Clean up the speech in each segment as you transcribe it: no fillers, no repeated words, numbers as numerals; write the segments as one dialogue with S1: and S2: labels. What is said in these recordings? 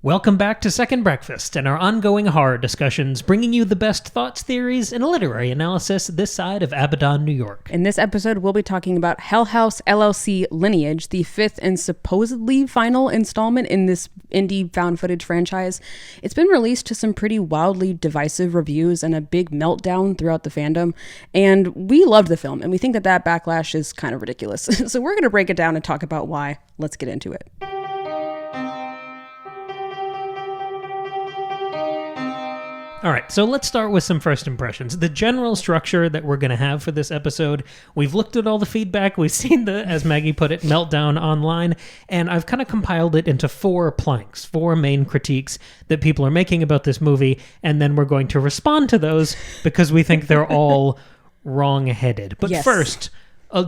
S1: Welcome back to Second Breakfast and our ongoing horror discussions, bringing you the best thoughts, theories, and literary analysis this side of Abaddon, New York.
S2: In this episode, we'll be talking about Hell House LLC Lineage, the fifth and supposedly final installment in this indie found footage franchise. It's been released to some pretty wildly divisive reviews and a big meltdown throughout the fandom, and we loved the film, and we think that backlash is kind of ridiculous. So we're going to break it down and talk about why. Let's get into it.
S1: All right, so let's start with some first impressions. The general structure that we're going to have for this episode, we've looked at all the feedback, we've seen the, as Maggie put it, meltdown online, and I've kind of compiled it into 4 planks, 4 main critiques that people are making about this movie, and then we're going to respond to those because we think they're all wrong-headed. But
S2: yes.
S1: First,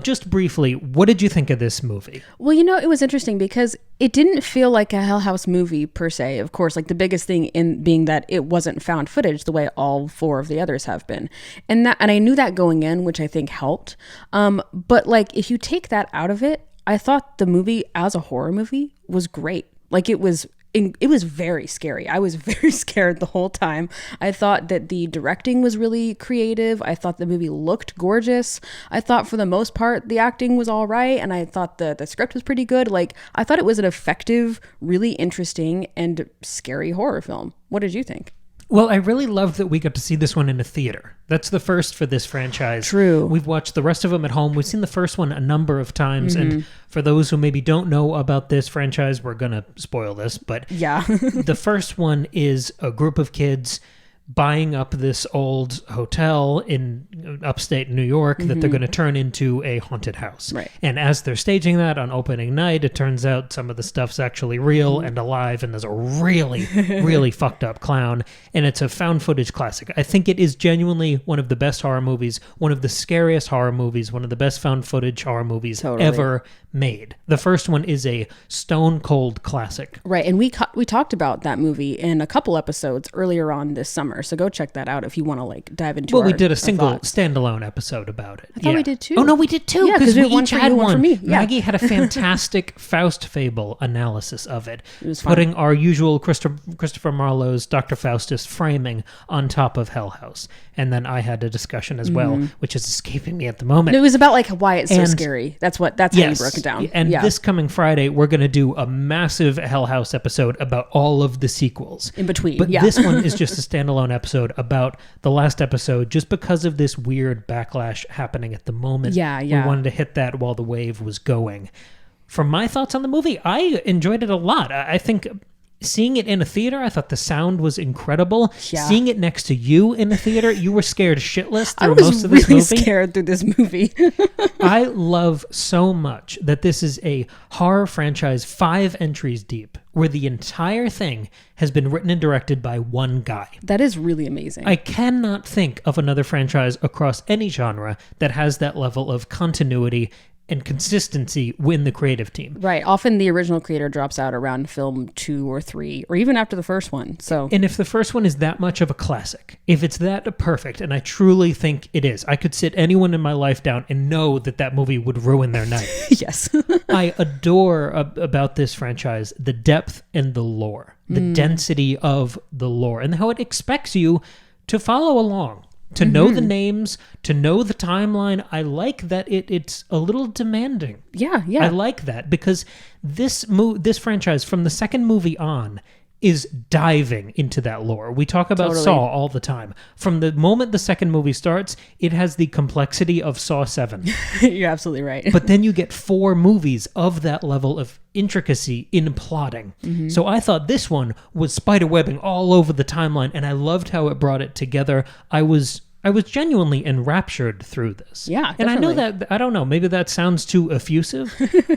S1: just briefly, what did you think of this movie?
S2: Well, it was interesting because it didn't feel like a Hell House movie per se. Of course, like the biggest thing in being that it wasn't found footage the way all 4 of the others have been. And I knew that going in, which I think helped. But like if you take that out of it, I thought the movie as a horror movie was great. Like it was very scary. I was very scared the whole time. I thought that the directing was really creative. I thought the movie looked gorgeous. I thought for the most part the acting was all right, and I thought the script was pretty good. Like I thought it was an effective, really interesting and scary horror film. What did you think?
S1: Well, I really loved that we got to see this one in a theater. That's the first for this franchise.
S2: True.
S1: We've watched the rest of them at home. We've seen the first one a number of times. Mm-hmm. And for those who maybe don't know about this franchise, we're going to spoil this. But
S2: yeah.
S1: The first one is a group of kids buying up this old hotel in upstate New York that they're going to turn into a haunted house.
S2: Right.
S1: And as they're staging that on opening night, it turns out some of the stuff's actually real and alive, and there's a really, really fucked up clown, and it's a found footage classic. I think it is genuinely one of the best horror movies, one of the scariest horror movies, one of the best found footage horror movies ever made. The first one is a stone cold classic.
S2: Right, and we talked about that movie in a couple episodes earlier on this summer, so go check that out if you want to like dive into
S1: we did a single standalone episode about it.
S2: I thought we did too.
S1: Oh no, we did too, because we each had one.
S2: For me. Yeah.
S1: Maggie had a fantastic Faust fable analysis of it.
S2: It was fun.
S1: Putting our usual Christopher Marlowe's Dr. Faustus framing on top of Hell House. And then I had a discussion as well, which is escaping me at the moment.
S2: It was about like why it's so scary. That's how you broke it down.
S1: And this coming Friday, we're going to do a massive Hell House episode about all of the sequels.
S2: In between,
S1: But this one is just a standalone episode about the last episode, just because of this weird backlash happening at the moment.
S2: Yeah.
S1: We wanted to hit that while the wave was going. For my thoughts on the movie, I enjoyed it a lot. I think seeing it in a theater, I thought the sound was incredible.
S2: Yeah.
S1: Seeing it next to you in a theater, you were scared shitless through most of this movie.
S2: I was really scared through this movie.
S1: I love so much that this is a horror franchise 5 entries deep, where the entire thing has been written and directed by one guy.
S2: That is really amazing.
S1: I cannot think of another franchise across any genre that has that level of continuity and consistency within the creative team.
S2: Right. Often the original creator drops out around film 2 or 3, or even after the first one.
S1: And if the first one is that much of a classic, if it's that perfect, and I truly think it is, I could sit anyone in my life down and know that movie would ruin their night.
S2: Yes.
S1: I adore about this franchise the depth and the lore, the density of the lore, and how it expects you to follow along. To know the names, to know the timeline. I like that it's a little demanding.
S2: Yeah.
S1: I like that because this franchise, from the second movie on, is diving into that lore. We talk about Saw all the time. From the moment the second movie starts, it has the complexity of Saw 7.
S2: You're absolutely right.
S1: But then you get 4 movies of that level of intricacy in plotting. So I thought this one was spiderwebbing all over the timeline, and I loved how it brought it together. I was genuinely enraptured through this.
S2: Yeah,
S1: and
S2: definitely.
S1: I know that, I don't know, maybe that sounds too effusive,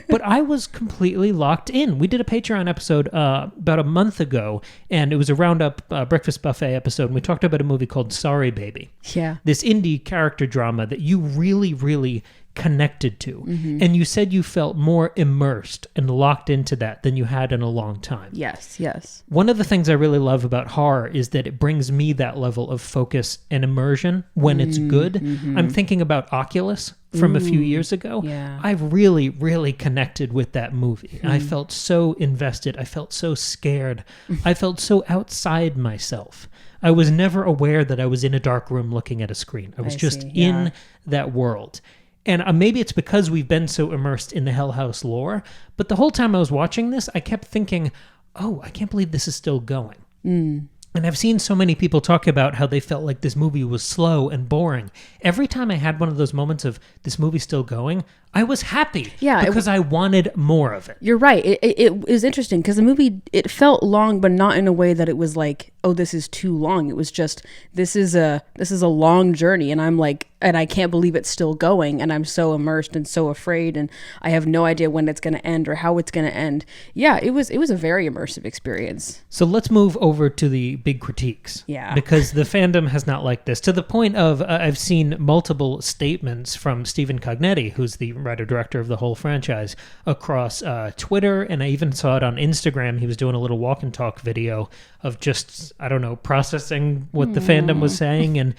S1: but I was completely locked in. We did a Patreon episode about a month ago, and it was a roundup breakfast buffet episode, and we talked about a movie called Sorry Baby.
S2: Yeah.
S1: This indie character drama that you really, really connected to. And you said you felt more immersed and locked into that than you had in a long time.
S2: Yes.
S1: One of the things I really love about horror is that it brings me that level of focus and immersion when it's good. I'm thinking about Oculus, from a few years ago,
S2: yeah.
S1: I really, really connected with that movie. I felt so invested. I felt so scared. I felt so outside myself. I was never aware that I was in a dark room looking at a screen. I was just in that world. And maybe it's because we've been so immersed in the Hell House lore, but the whole time I was watching this, I kept thinking, oh, I can't believe this is still going. And I've seen so many people talk about how they felt like this movie was slow and boring. Every time I had one of those moments of this movie still going, I was happy because I wanted more of it.
S2: You're right. It was interesting because the movie, it felt long, but not in a way that it was like, oh, this is too long. It was just, this is a long journey. And I'm like, and I can't believe it's still going. And I'm so immersed and so afraid. And I have no idea when it's going to end or how it's going to end. Yeah, it was a very immersive experience.
S1: So let's move over to the big critiques.
S2: Yeah.
S1: Because the fandom has not liked this, to the point of I've seen multiple statements from Stephen Cognetti, who's the writer-director of the whole franchise, across Twitter, and I even saw it on Instagram. He was doing a little walk and talk video of just, I don't know, processing what the fandom was saying. And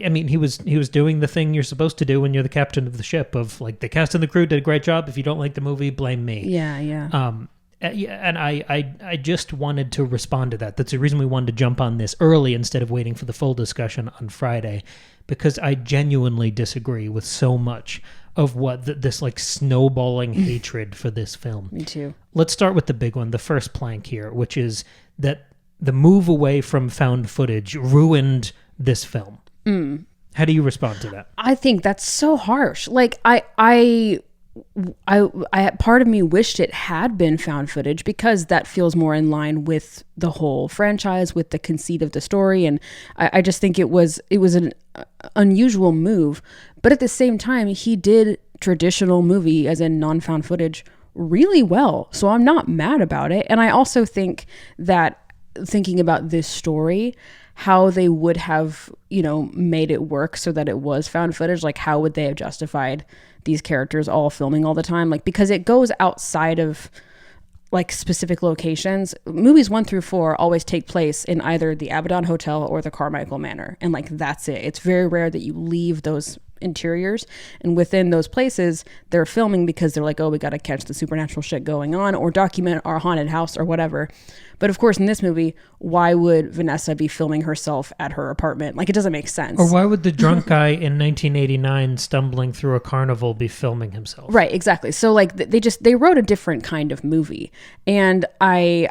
S1: I mean, he was doing the thing you're supposed to do when you're the captain of the ship, of like, the cast and the crew did a great job. If you don't like the movie, blame me.
S2: Yeah.
S1: And I just wanted to respond to that. That's the reason we wanted to jump on this early instead of waiting for the full discussion on Friday, because I genuinely disagree with so much of what this like snowballing hatred for this film.
S2: Me too.
S1: Let's start with the big one, the first plank here, which is that the move away from found footage ruined this film. How do you respond to that?
S2: I think that's so harsh. Like I part of me wished it had been found footage, because that feels more in line with the whole franchise, with the conceit of the story. And I just think it was an unusual move. But at the same time, he did traditional movie, as in non-found footage, really well. So I'm not mad about it. And I also think that, thinking about this story, how they would have, made it work so that it was found footage, like how would they have justified these characters all filming all the time? Like, because it goes outside of like specific locations. Movies 1 through 4 always take place in either the Abaddon Hotel or the Carmichael Manor. And like, that's it. It's very rare that you leave those interiors, and within those places they're filming because they're like, oh, we got to catch the supernatural shit going on or document our haunted house or whatever. But of course, in this movie, why would Vanessa be filming herself at her apartment? Like, it doesn't make sense.
S1: Or why would the drunk guy in 1989 stumbling through a carnival be filming himself?
S2: Right, exactly. So like, they wrote a different kind of movie. And I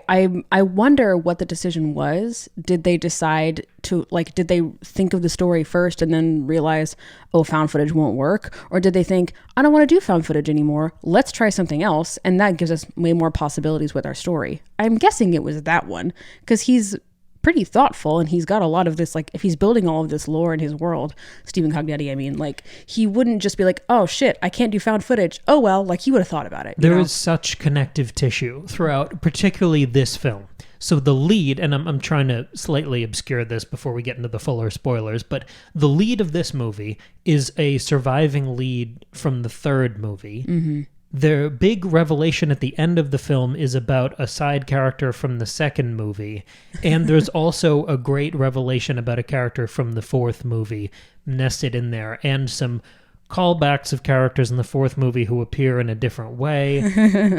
S2: wonder what the decision was. Did they decide to, like, did they think of the story first and then realize, oh, found footage won't work? Or did they think, I don't want to do found footage anymore, let's try something else, and that gives us way more possibilities with our story? I'm guessing it was that one, because he's pretty thoughtful and he's got a lot of this, like, if he's building all of this lore in his world, Stephen Cognetti, I mean, like, he wouldn't just be like, oh shit, I can't do found footage, oh well, like, he would have thought about it.
S1: There is such connective tissue throughout, particularly this film. So the lead, and I'm trying to slightly obscure this before we get into the fuller spoilers, but the lead of this movie is a surviving lead from the third movie. Mm-hmm. The big revelation at the end of the film is about a side character from the second movie, and there's also a great revelation about a character from the fourth movie nested in there, and some callbacks of characters in the fourth movie who appear in a different way,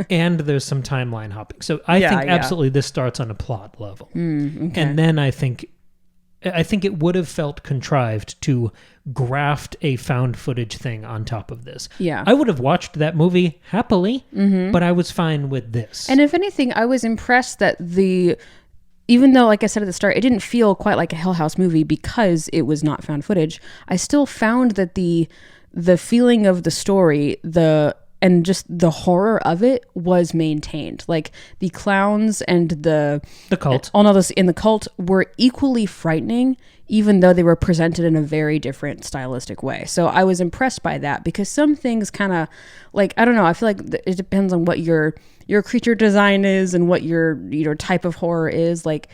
S1: and there's some timeline hopping. So I think absolutely this starts on a plot level. Okay. And then I think it would have felt contrived to graft a found footage thing on top of this.
S2: Yeah.
S1: I would have watched that movie happily, but I was fine with this.
S2: And if anything, I was impressed that even though, like I said at the start, it didn't feel quite like a Hell House movie because it was not found footage, I still found that the feeling of the story, and just the horror of it was maintained. Like, the clowns and the
S1: cult,
S2: all of those in the cult were equally frightening, even though they were presented in a very different stylistic way. So I was impressed by that, because some things kind of, like, I don't know, I feel like it depends on what your creature design is and what your type of horror is. Like,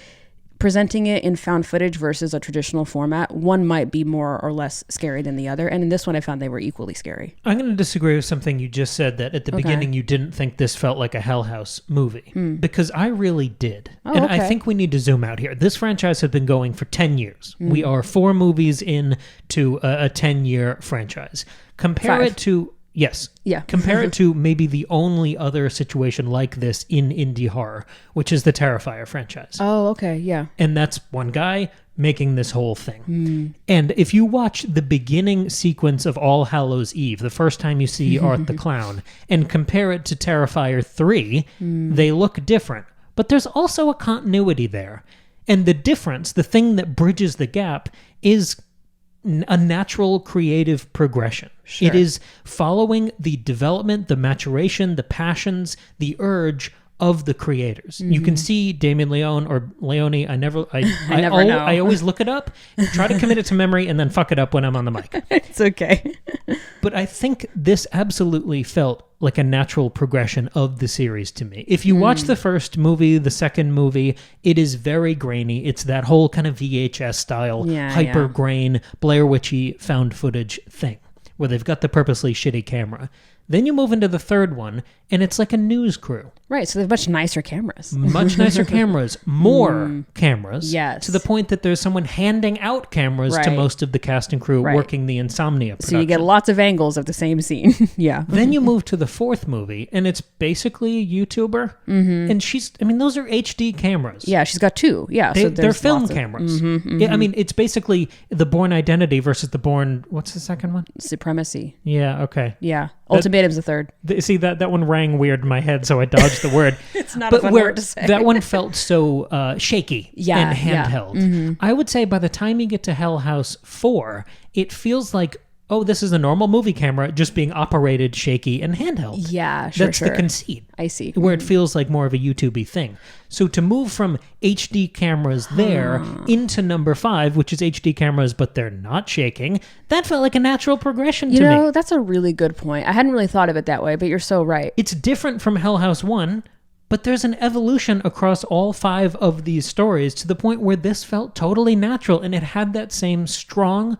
S2: presenting it in found footage versus a traditional format, one might be more or less scary than the other. And in this one, I found they were equally scary.
S1: I'm going to disagree with something you just said, that at the beginning you didn't think this felt like a Hell House movie. Because I really did. And I think we need to zoom out here. This franchise has been going for 10 years. We are 4 movies into a 10-year franchise. Compare
S2: 5.
S1: it to... Yes.
S2: Yeah.
S1: Compare it to maybe the only other situation like this in indie horror, which is the Terrifier franchise.
S2: Oh, okay. Yeah.
S1: And that's one guy making this whole thing. And if you watch the beginning sequence of All Hallows Eve, the first time you see Art the Clown, and compare it to Terrifier 3, they look different. But there's also a continuity there. And the difference, the thing that bridges the gap, is a natural creative progression.
S2: Sure.
S1: It is following the development, the maturation, the passions, the urge of the creators. You can see Damien Leone or Leone. I never know. I always look it up, try to commit it to memory, and then fuck it up when I'm on the mic.
S2: It's okay.
S1: But I think this absolutely felt like a natural progression of the series to me. If you watch the first movie, the second movie, it is very grainy. It's that whole kind of VHS style, hyper grain, Blair Witchy found footage thing, where they've got the purposely shitty camera. Then you move into the third one, and it's like a news crew.
S2: Right, so they have much nicer cameras.
S1: Much nicer cameras. More cameras.
S2: Yes.
S1: To the point that there's someone handing out cameras to most of the cast and crew working the Insomnia production.
S2: So you get lots of angles of the same scene. Yeah.
S1: Then you move to the fourth movie, and it's basically a YouTuber. And those are HD cameras.
S2: Yeah, she's got 2. Yeah.
S1: They're film cameras. Yeah, I mean, it's basically the Bourne Identity versus the Bourne... What's the second one?
S2: Supremacy.
S1: Yeah, okay.
S2: Yeah. Ultimatum's the third.
S1: See, that one rang weird in my head, so I dodged the word.
S2: It's not a fun word to say.
S1: That one felt so shaky and handheld. I would say by the time you get to Hell House 4, it feels like, oh, this is a normal movie camera just being operated shaky and handheld.
S2: Yeah, sure.
S1: That's the conceit.
S2: I see.
S1: Where it feels like more of a YouTube-y thing. So to move from HD cameras there into number 5, which is HD cameras, but they're not shaking, that felt like a natural progression to me.
S2: You know, that's a really good point. I hadn't really thought of it that way, but you're so right.
S1: It's different from Hell House 1, but there's an evolution across all 5 of these stories to the point where this felt totally natural, and it had that same strong,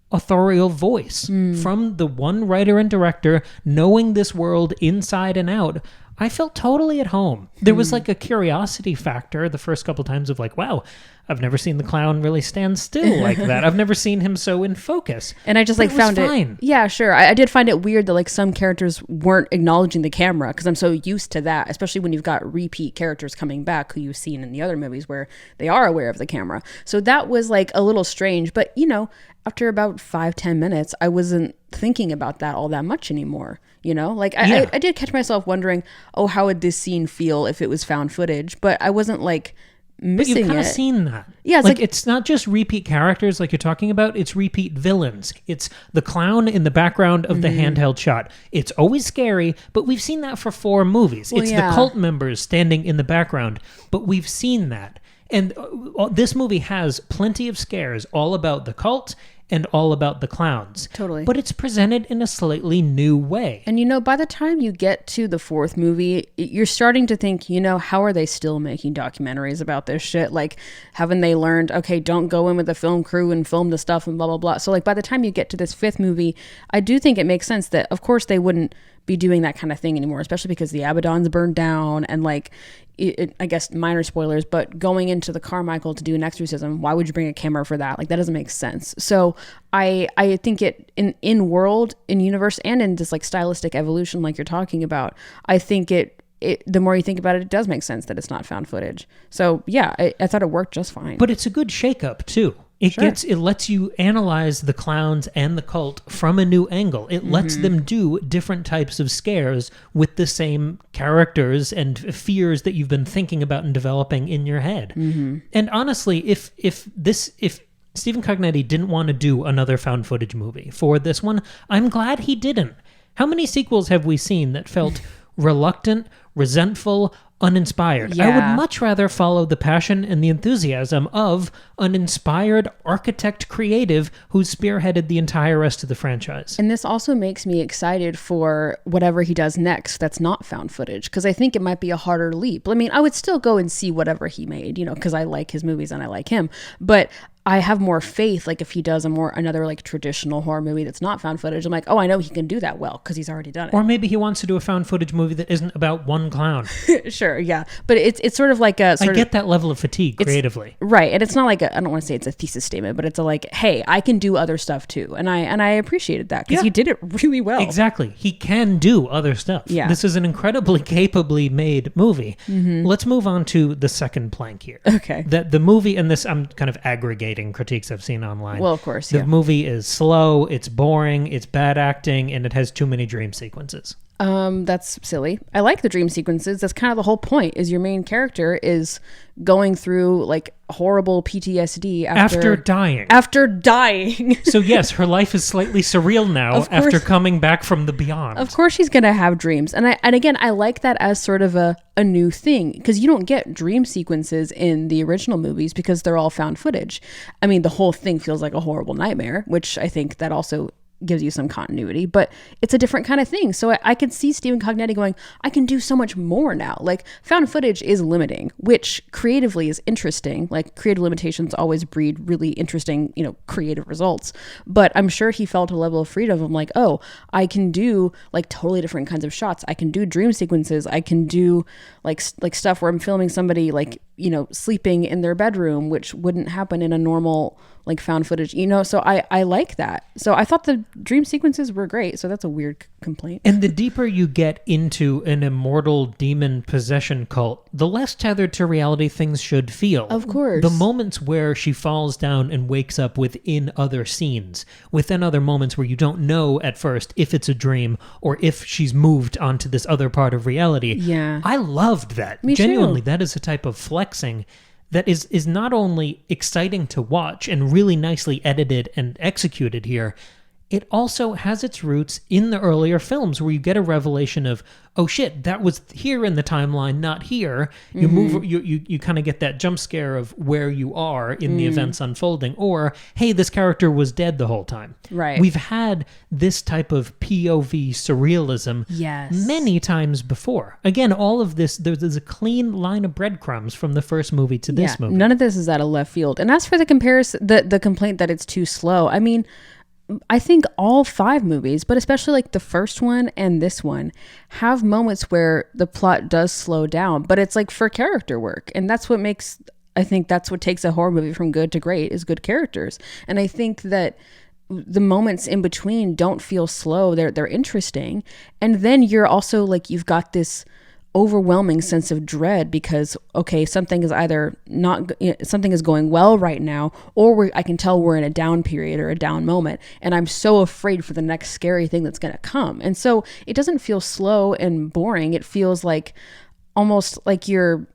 S1: authorial voice from the one writer and director knowing this world inside and out. I felt totally at home. There was like a curiosity factor the first couple times of like, wow, I've never seen the clown really stand still like that. I've never seen him so in focus.
S2: And I just like found it. Yeah, sure. I did find it weird that like some characters weren't acknowledging the camera because I'm so used to that, especially when you've got repeat characters coming back who you've seen in the other movies where they are aware of the camera. So that was like a little strange, but you know, after about 5-10 minutes, I wasn't thinking about that all that much anymore. You know, like I did catch myself wondering, oh, how would this scene feel if it was found footage? But I wasn't like missing it.
S1: But you've kind of seen that.
S2: Yeah,
S1: it's not just repeat characters like you're talking about. It's repeat villains. It's the clown in the background of the handheld shot. It's always scary, but we've seen that for 4 movies. It's the cult members standing in the background, but we've seen that. And this movie has plenty of scares all about the cult and all about the clowns.
S2: Totally.
S1: But it's presented in a slightly new way.
S2: And, you know, by the time you get to the 4th movie, you're starting to think, you know, how are they still making documentaries about this shit? Like, haven't they learned, okay, don't go in with a film crew and film the stuff and blah, blah, blah. So, like, by the time you get to this 5th movie, I do think it makes sense that, of course, they wouldn't be doing that kind of thing anymore, especially because the Abaddon's burned down and, like, I guess minor spoilers, but going into the Carmichael to do an exorcism, why would you bring a camera for that? Like, that doesn't make sense. So I think it in world, in universe, and in this like stylistic evolution like you're talking about, I think it the more you think about it, it does make sense that it's not found footage. So yeah, I thought it worked just fine.
S1: But it's a good shakeup too. It lets you analyze the clowns and the cult from a new angle. It lets them do different types of scares with the same characters and fears that you've been thinking about and developing in your head. And honestly, if Stephen Cognetti didn't want to do another found footage movie for this one, I'm glad he didn't. How many sequels have we seen that felt reluctant, resentful, uninspired. I would much rather follow the passion and the enthusiasm of an inspired architect creative who spearheaded the entire rest of the franchise.
S2: And this also makes me excited for whatever he does next that's not found footage, because I think it might be a harder leap. I mean, I would still go and see whatever he made, you know, because I like his movies and I like him. But I have more faith, like if he does another like traditional horror movie that's not found footage, I'm like, oh, I know he can do that well because he's already done it.
S1: Or maybe he wants to do a found footage movie that isn't about one clown.
S2: Sure, yeah. But it's sort of like a...
S1: I get that level of fatigue creatively.
S2: Right, and it's not like I don't want to say it's a thesis statement, but it's a like, hey, I can do other stuff too. And I appreciated that because he did it really well.
S1: Exactly. He can do other stuff.
S2: Yeah.
S1: This is an incredibly capably made movie. Let's move on to the second plank here.
S2: Okay.
S1: The movie, and this, I'm kind of aggregating critiques I've seen online.
S2: Well, of course,
S1: The movie is slow, it's boring, it's bad acting, and it has too many dream sequences.
S2: That's silly. I like the dream sequences. That's kind of the whole point, is your main character is going through like horrible PTSD after dying.
S1: So yes, her life is slightly surreal now after coming back from the beyond.
S2: Of course she's going to have dreams. And again, I like that as sort of a new thing, because you don't get dream sequences in the original movies because they're all found footage. I mean, the whole thing feels like a horrible nightmare, which I think that also gives you some continuity, but it's a different kind of thing. So I could see Stephen Cognetti going, I can do so much more now. Like, found footage is limiting, which creatively is interesting. Like, creative limitations always breed really interesting, you know, creative results. But I'm sure he felt a level of freedom of like, oh, I can do like totally different kinds of shots. I can do dream sequences. I can do like stuff where I'm filming somebody like, you know, sleeping in their bedroom, which wouldn't happen in a normal like found footage, you know. So I like that. So I thought the dream sequences were great. So that's a weird complaint.
S1: And the deeper you get into an immortal demon possession cult, the less tethered to reality things should feel.
S2: Of course.
S1: The moments where she falls down and wakes up within other scenes, within other moments where you don't know at first if it's a dream or if she's moved onto this other part of reality.
S2: Yeah.
S1: I loved that.
S2: Me
S1: Genuinely,
S2: too.
S1: that is a type of flexing that is not only exciting to watch and really nicely edited and executed here, it also has its roots in the earlier films where you get a revelation of, oh shit, that was here in the timeline, not here. You move, you kind of get that jump scare of where you are in the events unfolding, or hey, this character was dead the whole time.
S2: Right.
S1: We've had this type of POV surrealism many times before. Again, all of this, there's a clean line of breadcrumbs from the first movie to this movie.
S2: None of this is out of left field. And as for the comparison, the complaint that it's too slow, I mean, I think all 5 movies, but especially like the first one and this one, have moments where the plot does slow down, but it's like for character work. And that's what makes, I think that's what takes a horror movie from good to great, is good characters. And I think that the moments in between don't feel slow. They're interesting. And then you're also like, you've got this overwhelming sense of dread because, okay, something is either not, something is going well right now, or I can tell we're in a down period or a down moment, and I'm so afraid for the next scary thing that's going to come. And so it doesn't feel slow and boring. It feels like almost like you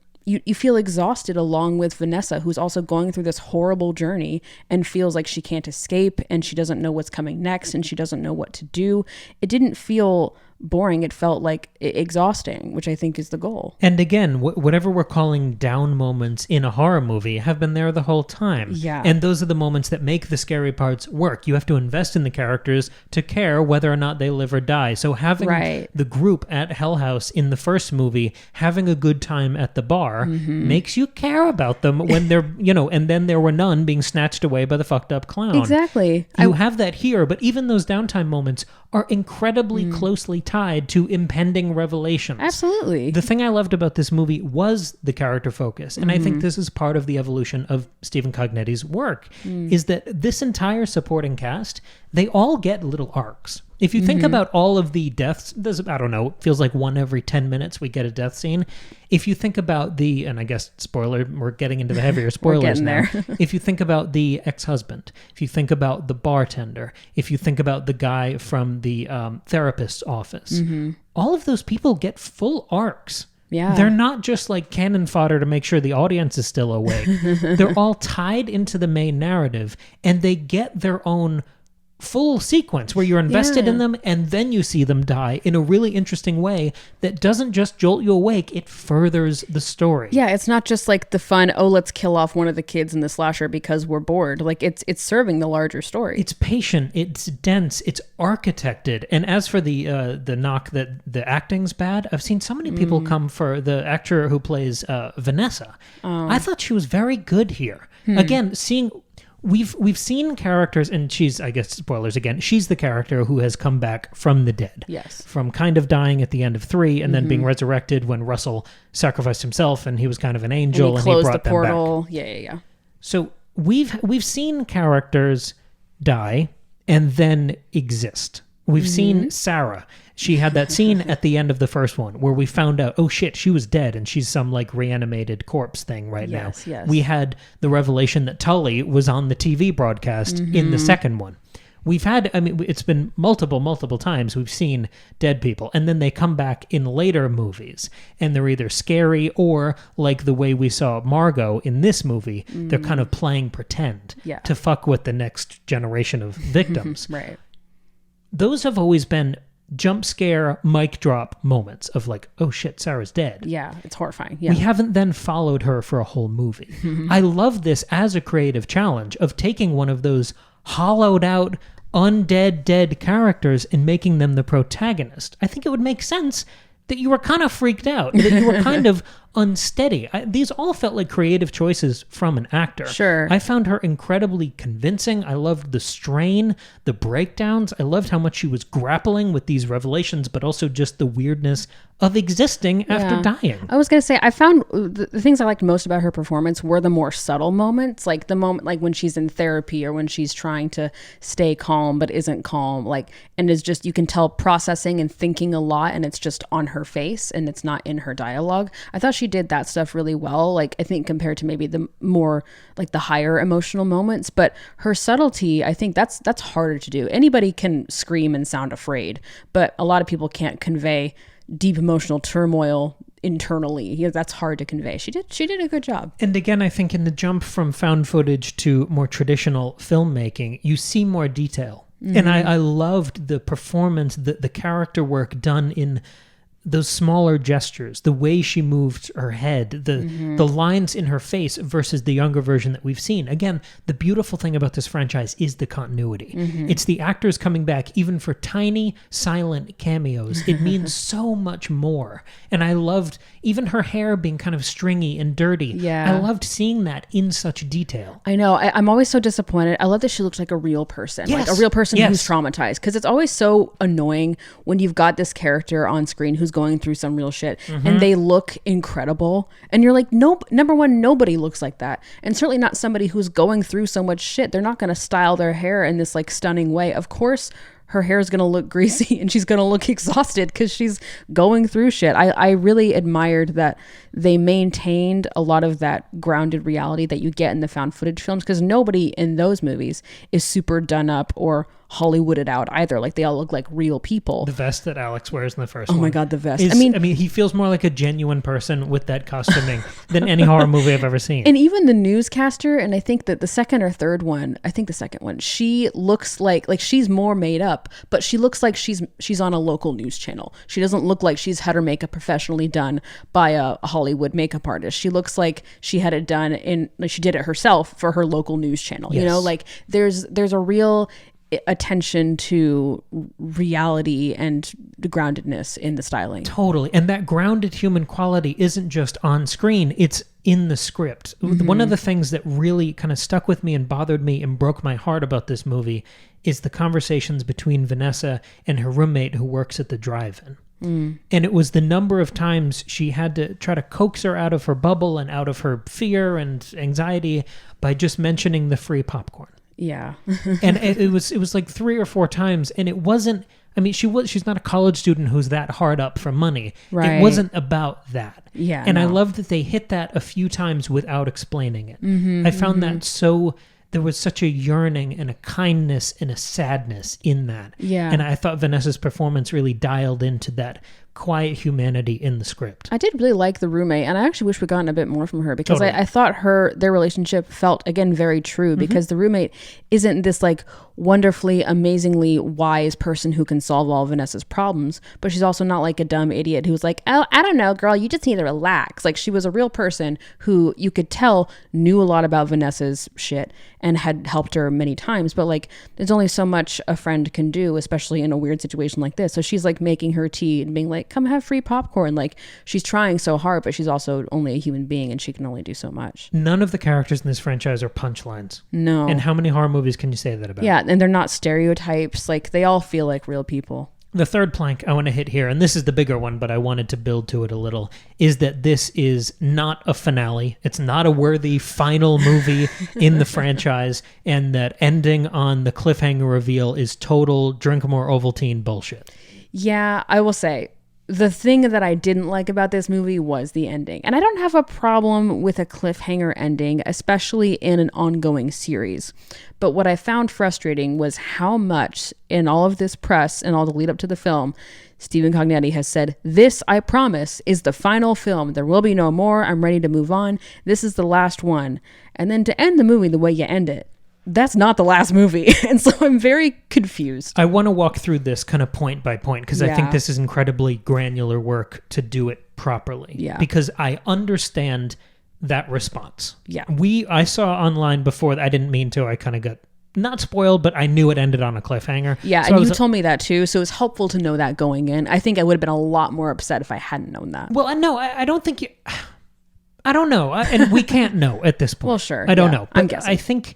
S2: feel exhausted along with Vanessa, who's also going through this horrible journey and feels like she can't escape and she doesn't know what's coming next and she doesn't know what to do. It didn't feel boring. It felt like exhausting, which I think is the goal.
S1: And again, whatever we're calling down moments in a horror movie have been there the whole time.
S2: Yeah.
S1: And those are the moments that make the scary parts work. You have to invest in the characters to care whether or not they live or die. So having the group at Hell House in the first movie having a good time at the bar makes you care about them when they're, and then there were none being snatched away by the fucked up clown.
S2: Exactly.
S1: You have that here, but even those downtime moments are incredibly closely tied to impending revelations.
S2: Absolutely.
S1: The thing I loved about this movie was the character focus, and I think this is part of the evolution of Stephen Cognetti's work, is that this entire supporting cast, they all get little arcs. If you think about all of the deaths, I don't know, it feels like one every 10 minutes we get a death scene. If you think about and I guess, spoiler, we're getting into the heavier spoilers now. If you think about the ex-husband, if you think about the bartender, if you think about the guy from the therapist's office, all of those people get full arcs.
S2: Yeah.
S1: They're not just like cannon fodder to make sure the audience is still awake. They're all tied into the main narrative, and they get their own full sequence where you're invested in them, and then you see them die in a really interesting way that doesn't just jolt you awake, it furthers the story.
S2: Yeah, it's not just like the fun, let's kill off one of the kids in the slasher because we're bored. Like it's serving the larger story.
S1: It's patient, it's dense, it's architected. And as for the knock that the acting's bad, I've seen so many people come for the actor who plays Vanessa. I thought she was very good here. Again, We've seen characters, and she's, I guess, spoilers again, she's the character who has come back from the dead.
S2: Yes.
S1: From kind of dying at the end of 3 and then being resurrected when Russell sacrificed himself and he was kind of an angel and he brought
S2: the portal.
S1: them back.
S2: Yeah.
S1: So we've seen characters die and then exist. We've seen Sarah. She had that scene at the end of the first one where we found out, oh shit, she was dead and she's some like reanimated corpse thing now.
S2: Yes.
S1: We had the revelation that Tully was on the TV broadcast in the second one. We've had, it's been multiple times we've seen dead people, and then they come back in later movies and they're either scary or like the way we saw Margot in this movie, they're kind of playing pretend to fuck with the next generation of victims.
S2: Right.
S1: Those have always been jump scare, mic drop moments of like, oh shit, Sarah's dead.
S2: Yeah, it's horrifying. Yeah.
S1: We haven't then followed her for a whole movie. I love this as a creative challenge of taking one of those hollowed out, undead, dead characters and making them the protagonist. I think it would make sense that you were kind of freaked out, that you were kind of unsteady. These all felt like creative choices from an actor.
S2: Sure.
S1: I found her incredibly convincing. I loved the strain, the breakdowns. I loved how much she was grappling with these revelations, but also just the weirdness of existing after dying.
S2: I was going to say, I found the things I liked most about her performance were the more subtle moments, like the moment, like when she's in therapy or when she's trying to stay calm but isn't calm, like, and is just, you can tell processing and thinking a lot, and it's just on her face and it's not in her dialogue. I thought she did that stuff really well, like I think compared to maybe the more like the higher emotional moments, but her subtlety, I think that's harder to do. Anybody can scream and sound afraid, but a lot of people can't convey deep emotional turmoil internally. That's hard to convey. She did a good job.
S1: And again, I think in the jump from found footage to more traditional filmmaking, you see more detail. And I loved the performance, the character work done in those smaller gestures, the way she moved her head, the lines in her face versus the younger version that we've seen. Again, the beautiful thing about this franchise is the continuity. It's the actors coming back even for tiny, silent cameos. It means so much more. And I loved even her hair being kind of stringy and dirty.
S2: Yeah.
S1: I loved seeing that in such detail.
S2: I know. I'm always so disappointed. I love that she looks like a real person,
S1: Yes.
S2: like a real person
S1: Yes.
S2: who's traumatized. Because it's always so annoying when you've got this character on screen who's going through some real shit and they look incredible. And you're like, nope, number one, nobody looks like that. And certainly not somebody who's going through so much shit. They're not going to style their hair in this like stunning way. Of course, her hair is going to look greasy and she's going to look exhausted because she's going through shit. I really admired that they maintained a lot of that grounded reality that you get in the found footage films, because nobody in those movies is super done up or Hollywooded out either. Like they all look like real people.
S1: The vest that Alex wears in the first one.
S2: Oh my God, the vest.
S1: I mean, he feels more like a genuine person with that costuming than any horror movie I've ever seen.
S2: And even the newscaster, and I think that the second or third one, I think the second one, she looks like she's more made up, but she looks like she's on a local news channel. She doesn't look like she's had her makeup professionally done by a Hollywood makeup artist. She looks like she had it done she did it herself for her local news channel.
S1: Yes.
S2: You know, like there's a real attention to reality and the groundedness in the styling.
S1: Totally. And that grounded human quality isn't just on screen, it's in the script. One of the things that really kind of stuck with me and bothered me and broke my heart about this movie is the conversations between Vanessa and her roommate who works at the drive-in. And it was the number of times she had to try to coax her out of her bubble and out of her fear and anxiety by just mentioning the free popcorn.
S2: Yeah.
S1: And it was like 3 or 4 times, and it wasn't, I mean, she's not a college student who's that hard up for money.
S2: Right.
S1: It wasn't about that.
S2: Yeah.
S1: And I
S2: no.
S1: love that they hit that a few times without explaining it. I found that there was such a yearning and a kindness and a sadness in that.
S2: Yeah.
S1: And I thought Vanessa's performance really dialed into that quiet humanity in the script.
S2: I did really like the roommate, and I actually wish we'd gotten a bit more from her, because
S1: Totally.
S2: I thought their relationship felt, again, very true, because the roommate isn't this like wonderfully, amazingly wise person who can solve all of Vanessa's problems, but she's also not like a dumb idiot who's like, oh, I don't know, girl, you just need to relax. Like, she was a real person who you could tell knew a lot about Vanessa's shit and had helped her many times, but like, there's only so much a friend can do, especially in a weird situation like this. So she's like making her tea and being like, come have free popcorn. Like, she's trying so hard, but she's also only a human being and she can only do so much.
S1: None of the characters in this franchise are punchlines.
S2: No.
S1: And how many horror movies can you say that about?
S2: Yeah, and they're not stereotypes. Like, they all feel like real people.
S1: The third plank I want to hit here, and this is the bigger one, but I wanted to build to it a little, is that this is not a finale. It's not a worthy final movie in the franchise, and that ending on the cliffhanger reveal is total drink more Ovaltine bullshit.
S2: Yeah, I will say, the thing that I didn't like about this movie was the ending. And I don't have a problem with a cliffhanger ending, especially in an ongoing series. But what I found frustrating was how much in all of this press and all the lead up to the film, Stephen Cognetti has said, this, I promise, is the final film. There will be no more. I'm ready to move on. This is the last one. And then to end the movie the way you end it, that's not the last movie. And so I'm very confused.
S1: I want to walk through this kind of point by point, because I think
S2: Yeah.
S1: this is incredibly granular work to do it properly.
S2: Yeah.
S1: Because I understand that response.
S2: Yeah.
S1: I saw online before, I didn't mean to, I kind of got not spoiled, but I knew it ended on a cliffhanger.
S2: Yeah,
S1: So
S2: and
S1: I
S2: you told me that too, so it's helpful to know that going in. I think I would have been a lot more upset if I hadn't known that.
S1: Well, no, I don't think you... I don't know. And we can't know at this point.
S2: Well, sure,
S1: I don't
S2: yeah,
S1: know.
S2: I'm
S1: But
S2: guessing.
S1: I think...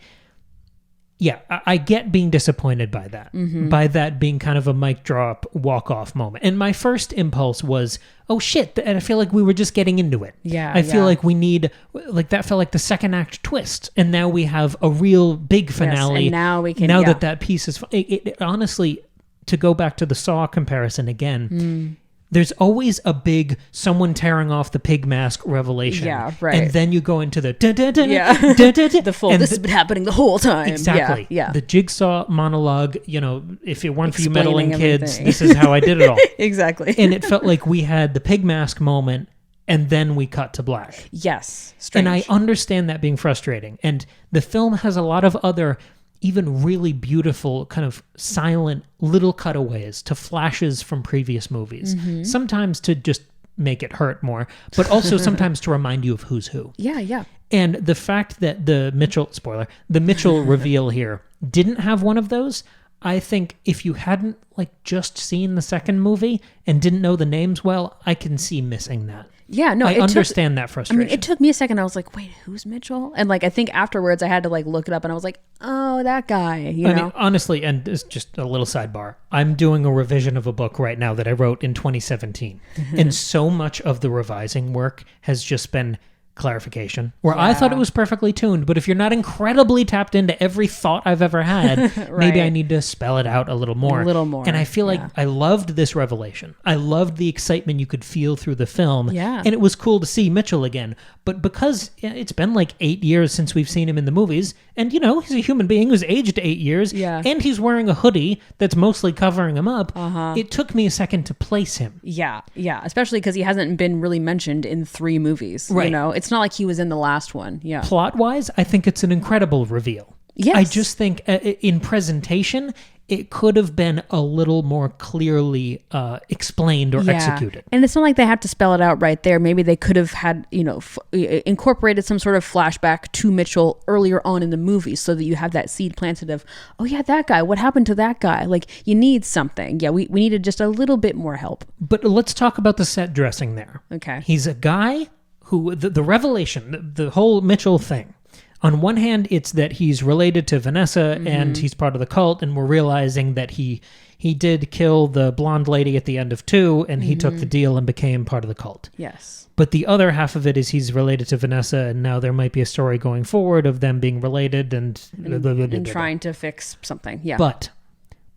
S1: Yeah, I get being disappointed by that.
S2: Mm-hmm.
S1: By that being kind of a mic drop, walk-off moment. And my first impulse was, oh shit, and I feel like we were just getting into it.
S2: Yeah,
S1: I feel
S2: yeah.
S1: like we need, like that felt like the second act twist. And now we have a real big finale.
S2: and now we can-
S1: Now
S2: yeah.
S1: that piece is... It, honestly, to go back to the Saw comparison again... There's always a big someone tearing off the pig mask revelation.
S2: Yeah, right.
S1: And then you go into the dun, dun, dun,
S2: Yeah.
S1: dun, dun, dun,
S2: The full,
S1: and
S2: this has been happening the whole time.
S1: Exactly.
S2: Yeah.
S1: The jigsaw monologue, if it weren't for you meddling
S2: Explaining
S1: kids,
S2: everything.
S1: this is how I did it all.
S2: Exactly.
S1: And it felt like we had the pig mask moment and then we cut to black.
S2: Yes. Strange.
S1: And I understand that being frustrating. And the film has a lot of other even really beautiful kind of silent little cutaways to flashes from previous movies. Sometimes to just make it hurt more, but also sometimes to remind you of who's who.
S2: Yeah, yeah.
S1: And the fact that the Mitchell reveal here didn't have one of those, I think if you hadn't just seen the second movie and didn't know the names well, I can see missing that.
S2: Yeah, no,
S1: I
S2: it
S1: understand that
S2: I
S1: frustration.
S2: mean, it took me a second. I was like, wait, who's Mitchell? And I think afterwards I had to look it up and I was like, oh, that guy,
S1: I mean, honestly, and it's just a little sidebar. I'm doing a revision of a book right now that I wrote in 2017. And so much of the revising work has just been clarification, where I thought it was perfectly tuned, but if you're not incredibly tapped into every thought I've ever had, maybe I need to spell it out a little more. And I feel like I loved this revelation. I loved the excitement you could feel through the film.
S2: Yeah.
S1: And it was cool to see Mitchell again. But because it's been 8 years since we've seen him in the movies, and he's a human being who's aged 8 years, and he's wearing a hoodie that's mostly covering him up, it took me a second to place him.
S2: Yeah, especially because he hasn't been really mentioned in 3 movies.
S1: Right.
S2: It's not like he was in the last one. Yeah.
S1: Plot-wise, I think it's an incredible reveal.
S2: Yes.
S1: I just think in presentation, it could have been a little more clearly explained or executed.
S2: And it's not like they have to spell it out right there. Maybe they could have had, incorporated some sort of flashback to Mitchell earlier on in the movie so that you have that seed planted of, oh yeah, that guy, what happened to that guy? You need something. Yeah, we needed just a little bit more help.
S1: But let's talk about the set dressing there.
S2: Okay.
S1: He's a guy who, the revelation, the whole Mitchell thing, on one hand, it's that he's related to Vanessa and he's part of the cult, and we're realizing that he did kill the blonde lady at the end of 2, and he took the deal and became part of the cult.
S2: Yes.
S1: But the other half of it is he's related to Vanessa, and now there might be a story going forward of them being related and
S2: trying to fix something. Yeah.
S1: But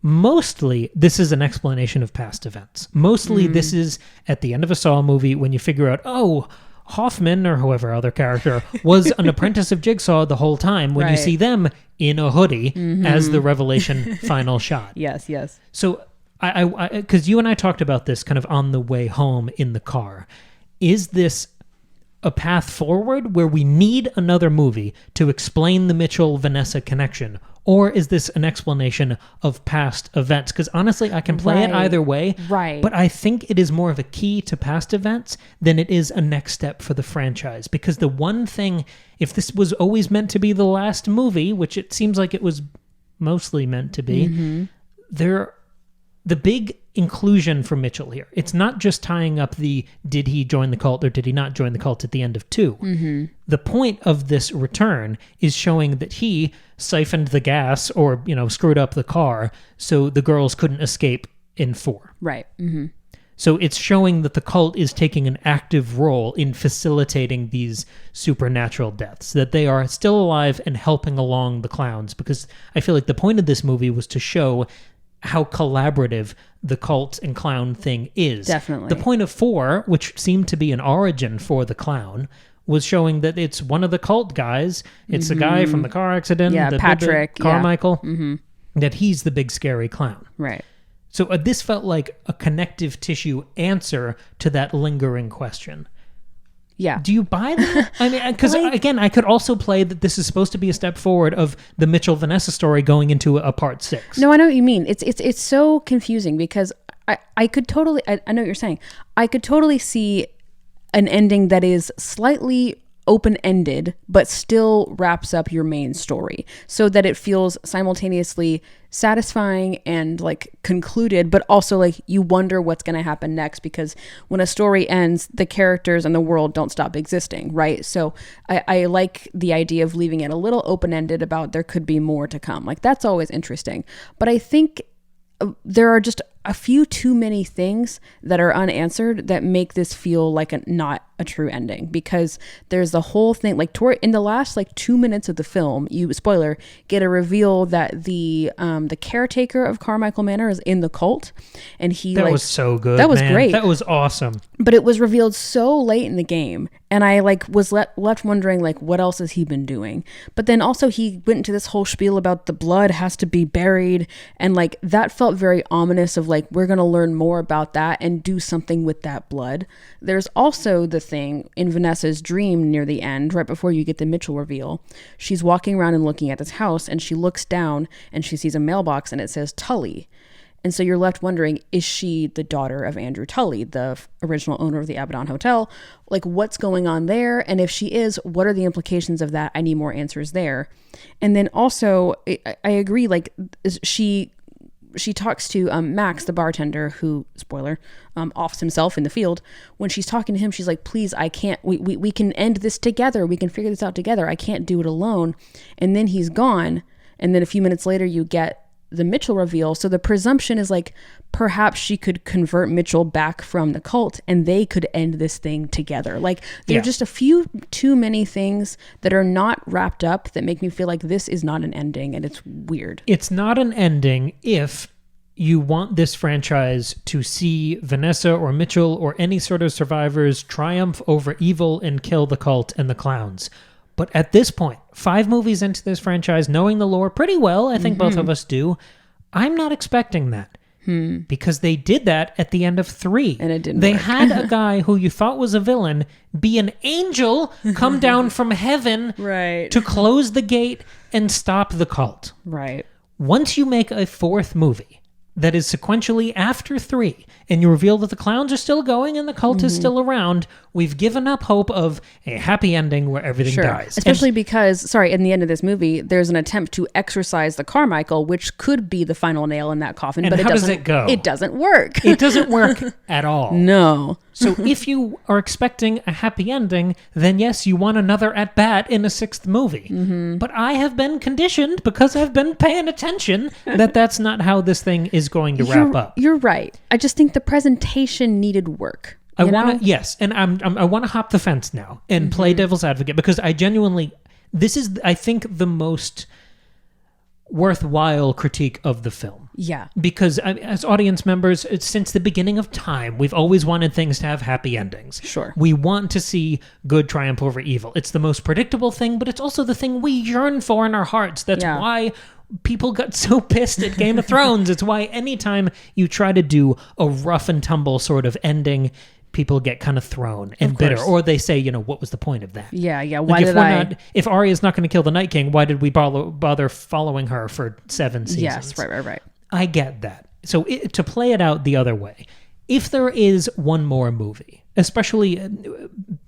S1: mostly, this is an explanation of past events. Mostly, this is at the end of a Saw movie when you figure out, oh, Hoffman, or whoever other character, was an apprentice of Jigsaw the whole time when you see them in a hoodie as the revelation final shot.
S2: Yes.
S1: So because you and I talked about this kind of on the way home in the car. Is this a path forward where we need another movie to explain the Mitchell-Vanessa connection? Or is this an explanation of past events? Because honestly, I can play it either way.
S2: Right.
S1: But I think it is more of a key to past events than it is a next step for the franchise. Because the one thing, if this was always meant to be the last movie, which it seems like it was mostly meant to be, the big inclusion for Mitchell here, it's not just tying up the did he join the cult or did he not join the cult at the end of 2. The point of this return is showing that he siphoned the gas or, screwed up the car so the girls couldn't escape in 4.
S2: Right.
S1: So it's showing that the cult is taking an active role in facilitating these supernatural deaths, that they are still alive and helping along the clowns, because I feel like the point of this movie was to show how collaborative the cult and clown thing is.
S2: Definitely.
S1: The point of 4, which seemed to be an origin for the clown, was showing that it's one of the cult guys. It's the guy from the car accident.
S2: Yeah, Patrick.
S1: Carmichael. That he's the big scary clown.
S2: Right.
S1: So this felt like a connective tissue answer to that lingering question.
S2: Yeah.
S1: Do you buy that? I mean, because again, I could also play that this is supposed to be a step forward of the Mitchell-Vanessa story going into a part 6.
S2: No, I know what you mean. It's so confusing because I could totally, I know what you're saying. I could totally see an ending that is slightly open-ended, but still wraps up your main story so that it feels simultaneously satisfying and like concluded, but also like you wonder what's going to happen next, because when a story ends, the characters and the world don't stop existing, right? So I like the idea of leaving it a little open-ended about there could be more to come. Like that's always interesting. But I think there are just a few too many things that are unanswered that make this feel like not a true ending, because there's the whole thing like in the last like 2 minutes of the film, you spoiler get a reveal that the caretaker of Carmichael Manor is in the cult, and that
S1: was so good.
S2: That was great.
S1: That was awesome.
S2: But it was revealed so late in the game, and I like was left wondering like what else has he been doing. But then also he went into this whole spiel about the blood has to be buried, and like that felt very ominous of like we're going to learn more about that and do something with that blood. There's also the thing in Vanessa's dream near the end, right before you get the Mitchell reveal. She's walking around and looking at this house, and she looks down and she sees a mailbox and it says Tully. And so you're left wondering, is she the daughter of Andrew Tully, the original owner of the Abaddon Hotel? Like, what's going on there? And if she is, what are the implications of that? I need more answers there. And then also, I agree, like, she talks to Max, the bartender, who, spoiler, offs himself in the field. When she's talking to him, she's like, please, I can't, we can end this together. We can figure this out together. I can't do it alone. And then he's gone. And then a few minutes later, you get the Mitchell reveal. So the presumption is like, perhaps she could convert Mitchell back from the cult and they could end this thing together. Like there are just a few too many things that are not wrapped up that make me feel like this is not an ending, and it's weird.
S1: It's not an ending if you want this franchise to see Vanessa or Mitchell or any sort of survivors triumph over evil and kill the cult and the clowns. But at this point, 5 movies into this franchise, knowing the lore pretty well, I think both of us do, I'm not expecting that. Because they did that at the end of 3.
S2: And it didn't
S1: They
S2: work.
S1: had a guy who you thought was a villain be an angel come down from heaven
S2: Right.
S1: to close the gate and stop the cult.
S2: Right.
S1: Once you make a 4th movie that is sequentially after 3, and you reveal that the clowns are still going and the cult is still around, we've given up hope of a happy ending where everything dies.
S2: Especially because, in the end of this movie, there's an attempt to exorcise the Carmichael, which could be the final nail in that coffin.
S1: And
S2: but
S1: how
S2: it doesn't,
S1: does it go?
S2: It doesn't work.
S1: It doesn't work at all.
S2: No.
S1: So if you are expecting a happy ending, then yes, you want another at-bat in a 6th movie. But I have been conditioned, because I've been paying attention, that that's not how this thing is going to wrap up.
S2: You're right. I just think the presentation needed work.
S1: I want to, yes, and I want to hop the fence now and play devil's advocate, because I genuinely, this is, I think, the most worthwhile critique of the film.
S2: Yeah.
S1: Because as audience members, since the beginning of time, we've always wanted things to have happy endings.
S2: Sure.
S1: We want to see good triumph over evil. It's the most predictable thing, but it's also the thing we yearn for in our hearts. That's why people got so pissed at Game of Thrones. It's why anytime you try to do a rough and tumble sort of ending, people get kind of thrown and bitter. Or they say, what was the point of that?
S2: Yeah. Why
S1: if Arya's not going to kill the Night King, why did we bother following her for 7 seasons?
S2: Yes, right.
S1: I get that. So to play it out the other way, if there is one more movie, especially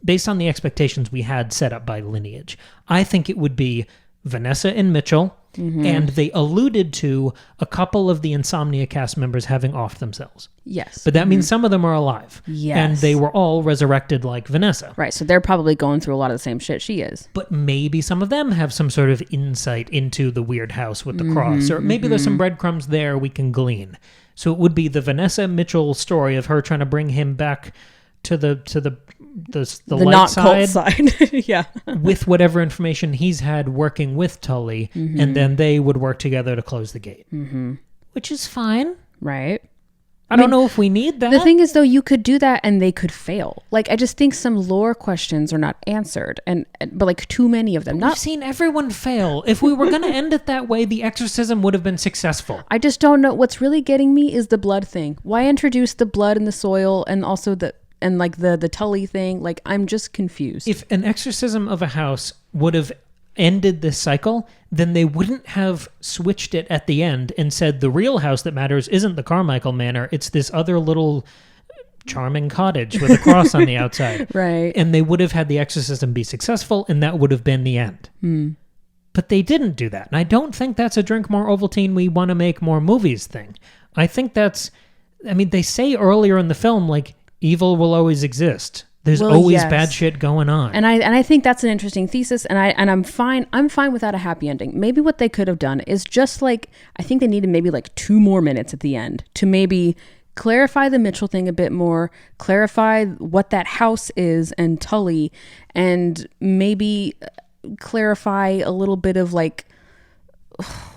S1: based on the expectations we had set up by Lineage, I think it would be Vanessa and Mitchell, and they alluded to a couple of the Insomnia cast members having offed themselves.
S2: Yes.
S1: But that means some of them are alive.
S2: Yes.
S1: And they were all resurrected like Vanessa.
S2: Right, so they're probably going through a lot of the same shit she is.
S1: But maybe some of them have some sort of insight into the weird house with the cross, or maybe there's some breadcrumbs there we can glean. So it would be the Vanessa Mitchell story of her trying to bring him back to the light
S2: not
S1: side,
S2: cult side. Yeah,
S1: with whatever information he's had working with Tully, and then they would work together to close the gate, which is fine,
S2: right?
S1: I don't know if we need that.
S2: The thing is, though, you could do that and they could fail. Like, I just think some lore questions are not answered, but like too many of them.
S1: We've seen everyone fail. If we were going to end it that way, the exorcism would have been successful.
S2: I just don't know. What's really getting me is the blood thing. Why introduce the blood in the soil and also the Tully thing? Like, I'm just confused.
S1: If an exorcism of a house would have ended this cycle, then they wouldn't have switched it at the end and said the real house that matters isn't the Carmichael Manor, it's this other little charming cottage with a cross on the outside.
S2: Right.
S1: And they would have had the exorcism be successful, and that would have been the end. But they didn't do that. And I don't think that's a drink more Ovaltine, we want to make more movies thing. I think they say earlier in the film, like, evil will always exist. There's always bad shit going on.
S2: And I think that's an interesting thesis, and I'm fine without a happy ending. Maybe what they could have done is just like, I think they needed maybe like 2 more minutes at the end to maybe clarify the Mitchell thing a bit more, clarify what that house is and Tully, and maybe clarify a little bit of like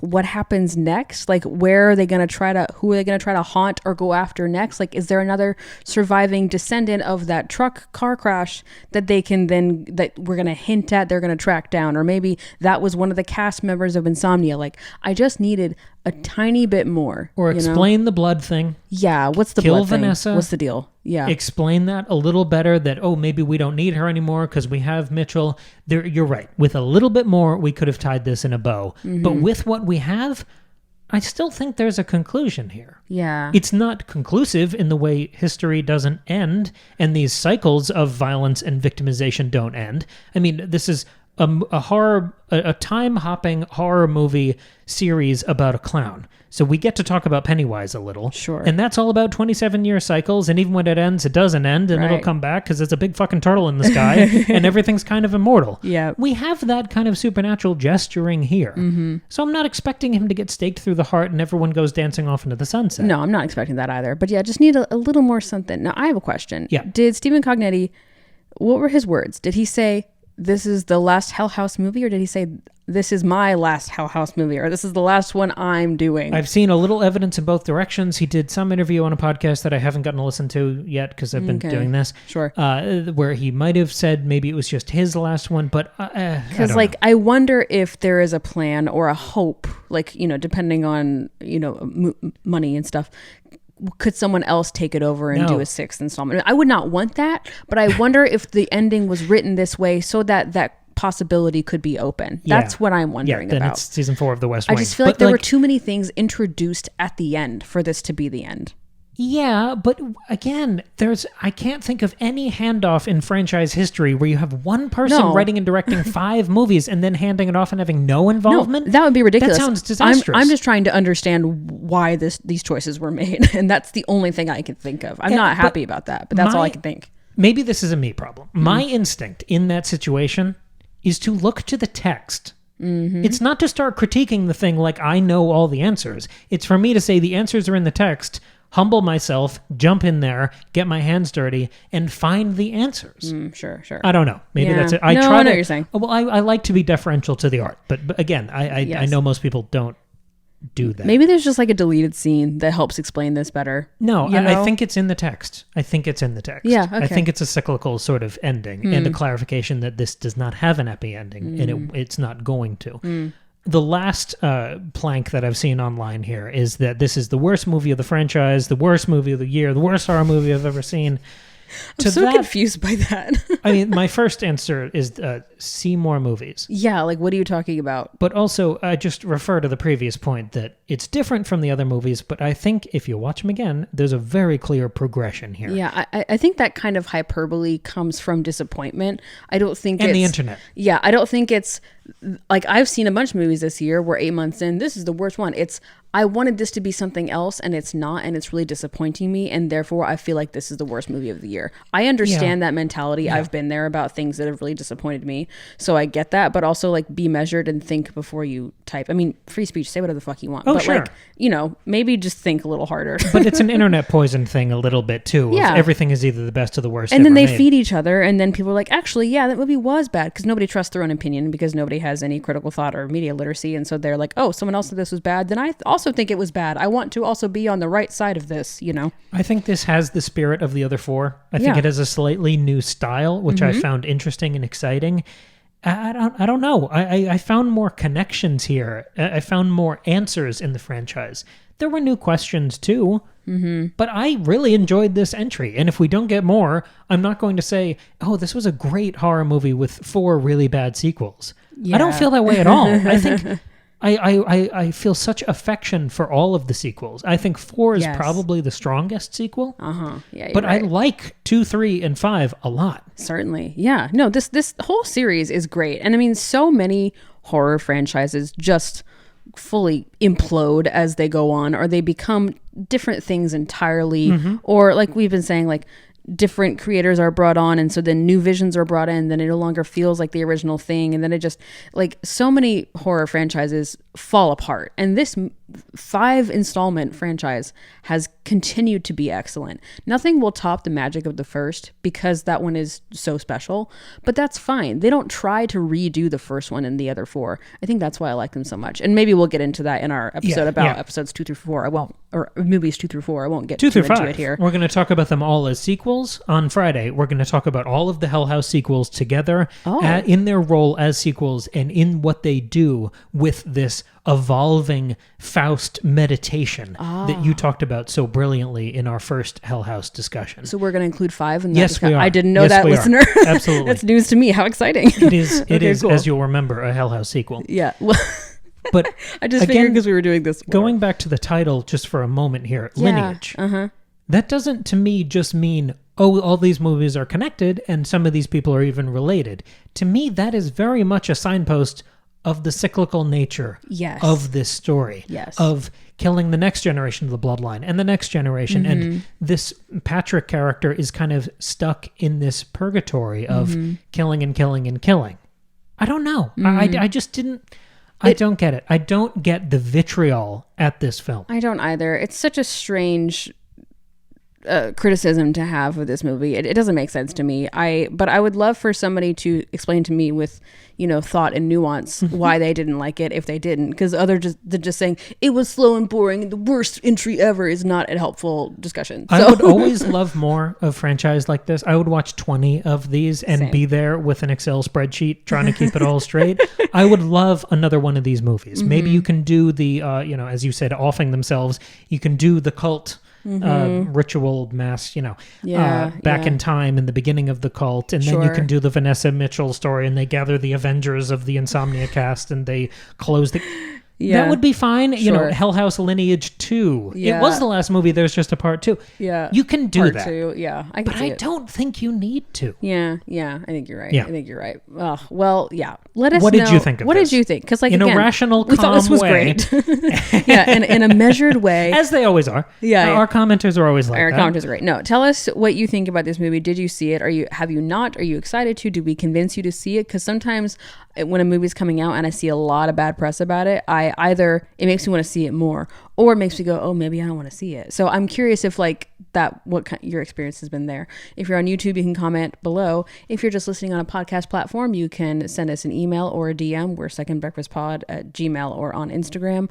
S2: what happens next. Like, who are they going to try to haunt or go after next? Like, is there another surviving descendant of that car crash that we're going to hint at, they're going to track down? Or maybe that was one of the cast members of Insomnia. Like, I just needed a tiny bit more.
S1: Or explain the blood thing.
S2: Yeah, what's the
S1: Kill
S2: blood
S1: Vanessa.
S2: thing? What's the deal? Yeah.
S1: Explain that a little better, that, maybe we don't need her anymore because we have Mitchell. You're right. With a little bit more, we could have tied this in a bow. But with what we have, I still think there's a conclusion here.
S2: Yeah.
S1: It's not conclusive in the way history doesn't end and these cycles of violence and victimization don't end. I mean, this is a time-hopping horror movie series about a clown. So we get to talk about Pennywise a little.
S2: Sure.
S1: And that's all about 27-year cycles, and even when it ends, it doesn't end, and it'll come back because it's a big fucking turtle in the sky, and everything's kind of immortal.
S2: Yeah.
S1: We have that kind of supernatural gesturing here. So I'm not expecting him to get staked through the heart and everyone goes dancing off into the sunset.
S2: No, I'm not expecting that either. But yeah, just need a little more something. Now, I have a question.
S1: Yeah.
S2: Did Stephen Cognetti, what were his words? Did he say, this is the last Hell House movie, or did he say, this is my last Hell House movie, or this is the last one I'm doing?
S1: I've seen a little evidence in both directions. He did some interview on a podcast that I haven't gotten to listen to yet because I've been doing this.
S2: Sure.
S1: Where he might have said maybe it was just his last one, but because
S2: I wonder if there is a plan or a hope, like, depending on, money and stuff. Could someone else take it over and do a 6th installment? I would not want that, but I wonder if the ending was written this way so that possibility could be open. That's what I'm wondering
S1: then
S2: about.
S1: It's season 4 of The West Wing.
S2: I just feel like there were too many things introduced at the end for this to be the end.
S1: Yeah, but again, I can't think of any handoff in franchise history where you have one person writing and directing 5 movies and then handing it off and having no involvement.
S2: No, that would be ridiculous.
S1: That sounds disastrous.
S2: I'm just trying to understand why these choices were made, and that's the only thing I can think of. I'm not happy about that, but that's all I can think.
S1: Maybe this is a me problem. My instinct in that situation is to look to the text. It's not to start critiquing the thing like I know all the answers. It's for me to say the answers are in the text, humble myself, jump in there, get my hands dirty, and find the answers.
S2: Sure.
S1: I don't know. Maybe that's it.
S2: I know what you're saying.
S1: Well, I like to be deferential to the art, but again, I know most people don't do that.
S2: Maybe there's just like a deleted scene that helps explain this better.
S1: No, I think it's in the text. Yeah, okay. I think it's a cyclical sort of ending and a clarification that this does not have an happy ending and it's not going to. the last plank that I've seen online here is that this is the worst movie of the franchise, the worst movie of the year, the worst horror movie I've ever seen.
S2: I'm so confused by that.
S1: I mean, my first answer is see more movies.
S2: Yeah, like what are you talking about?
S1: But also, I just refer to the previous point that it's different from the other movies, but I think if you watch them again, there's a very clear progression here.
S2: Yeah, I think that kind of hyperbole comes from disappointment. I don't think
S1: and the internet.
S2: Yeah, I don't think it's like I've seen a bunch of movies this year where 8 months in, this is the worst one. It's I wanted this to be something else and it's not, and it's really disappointing me, and therefore I feel like this is the worst movie of the year. I understand that mentality. Yeah. I've been there about things that have really disappointed me, so I get that, but also like be measured and think before you type. I mean, free speech, say whatever the fuck you want, but
S1: sure.
S2: like, you know, maybe just think a little harder.
S1: But it's an internet poison thing a little bit too.
S2: Yeah.
S1: Everything is either the best or the worst.
S2: And then they
S1: made.
S2: feed each other, and then people are like, actually, yeah, that movie was bad, because nobody trusts their own opinion, because nobody has any critical thought or media literacy, and so they're like, oh, someone else said this was bad, then I also think it was bad. I want to also be on the right side of this, you know?
S1: I think this has the spirit of the other four. I think it has a slightly new style, which I found interesting and exciting. I don't know. I found more connections here. I found more answers in the franchise. There were new questions too, but I really enjoyed this entry. And if we don't get more, I'm not going to say, oh, this was a great horror movie with 4 really bad sequels. Yeah. I don't feel that way at all. I think I feel such affection for all of the sequels. I think 4 is probably the strongest sequel.
S2: Yeah,
S1: but
S2: right.
S1: I like 2, 3, and 5 a lot.
S2: Certainly. Yeah. No, this whole series is great. And I mean, so many horror franchises just fully implode as they go on, or they become different things entirely, or like we've been saying, like different creators are brought on, and so then new visions are brought in, then it no longer feels like the original thing, and then it just, like, so many horror franchises fall apart, and this 5 installment franchise has continued to be excellent. Nothing will top the magic of the first, because that one is so special, but that's fine. They don't try to redo the first one and the other 4. I think that's why I like them so much, and maybe we'll get into that in our episode about episodes 2 through 4. I won't, or movies 2 through 4. I won't get
S1: 2 through
S2: into
S1: 5
S2: it here.
S1: We're going to talk about them all as sequels. On Friday, we're going to talk about all of the Hell House sequels together in their role as sequels and in what they do with this evolving Faust meditation that you talked about so brilliantly in our first Hell House discussion.
S2: So we're going to include 5 in that
S1: Yes, we are.
S2: I didn't know that, listener.
S1: Absolutely.
S2: That's news to me. How exciting.
S1: It is,
S2: Cool.
S1: as you'll remember, a Hell House sequel.
S2: Yeah. Well,
S1: but
S2: I just figured because we were doing this.
S1: Going back to the title just for a moment here, Lineage. That doesn't, to me, just mean, oh, all these movies are connected and some of these people are even related. To me, that is very much a signpost of the cyclical nature of this story. Of killing the next generation of the bloodline and the next generation. And this Patrick character is kind of stuck in this purgatory of killing and killing and killing. I don't know. I just didn't... I don't get it. I don't get the vitriol at this film.
S2: I don't either. It's such a strange criticism to have of this movie. It doesn't make sense to me. But I would love for somebody to explain to me with, you know, thought and nuance why they didn't like it if they didn't. Because they're just saying it was slow and boring, the worst entry ever, is not a helpful discussion. So.
S1: I would always love more of franchise like this. I would watch 20 of these and be there with an Excel spreadsheet trying to keep it all straight. I would love another one of these movies. Maybe you can do the, as you said, offing themselves. You can do the cult ritual mass, back in time in the beginning of the cult, and then you can do the Vanessa Mitchell story, and they gather the Avengers of the Insomnia cast, and they close the... That would be fine. You know, Hell House Lineage 2. It was the last movie. There's just a part 2.
S2: Yeah.
S1: You can do
S2: part
S1: that.
S2: 2. Yeah.
S1: But I don't think you need to.
S2: Yeah. Yeah. I think you're right. I think you're right. Well, yeah. Let us know.
S1: What did you think of this?
S2: What did you think? Because, like,
S1: in
S2: again,
S1: a rational,
S2: we thought this was
S1: way.
S2: great. In a measured way.
S1: As they always are.
S2: Yeah.
S1: Our commenters are always like
S2: Our
S1: that.
S2: commenters are great. No, tell us what you think about this movie. Did you see it? Have you not? Are you excited to? Did we convince you to see it? Because sometimes when a movie's coming out and I see a lot of bad press about it, it makes me want to see it more, or it makes me go, oh, maybe I don't want to see it. So I'm curious if like that, your experience has been there. If you're on YouTube, you can comment below. If you're just listening on a podcast platform, you can send us an email or a DM. We're secondbreakfastpod at Gmail or on Instagram.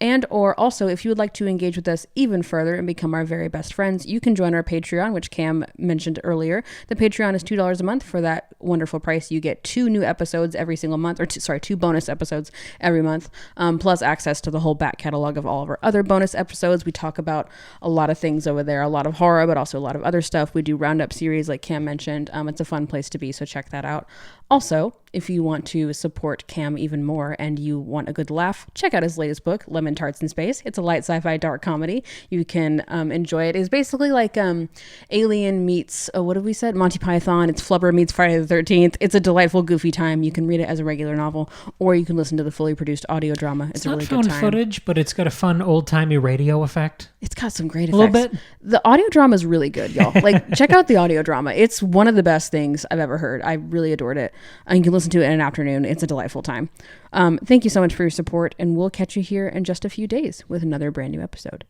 S2: And or also, if you would like to engage with us even further and become our very best friends, you can join our Patreon, which Cam mentioned earlier. The Patreon is $2 a month. For that wonderful price, you get 2 new episodes every single month, or 2 bonus episodes every month, plus access to the whole back catalog of all of our other bonus episodes. We talk about a lot of things over there, a lot of horror, but also a lot of other stuff. We do roundup series like Cam mentioned. It's a fun place to be, so check that out. Also, if you want to support Cam even more and you want a good laugh, check out his latest book, Lemon Tarts in Space. It's a light sci-fi dark comedy. You can enjoy it. It's basically like Alien meets, what have we said? Monty Python. It's Flubber meets Friday the 13th. It's a delightful, goofy time. You can read it as a regular novel, or you can listen to the fully produced audio drama. It's a really good time.
S1: Not found footage, but it's got a fun old-timey radio effect.
S2: It's got some great effects.
S1: A little bit.
S2: The audio drama is really good, y'all. Like, check out the audio drama. It's one of the best things I've ever heard. I really adored it. And you can listen to it in an afternoon. It's a delightful time. Thank you so much for your support, and we'll catch you here in just a few days with another brand new episode.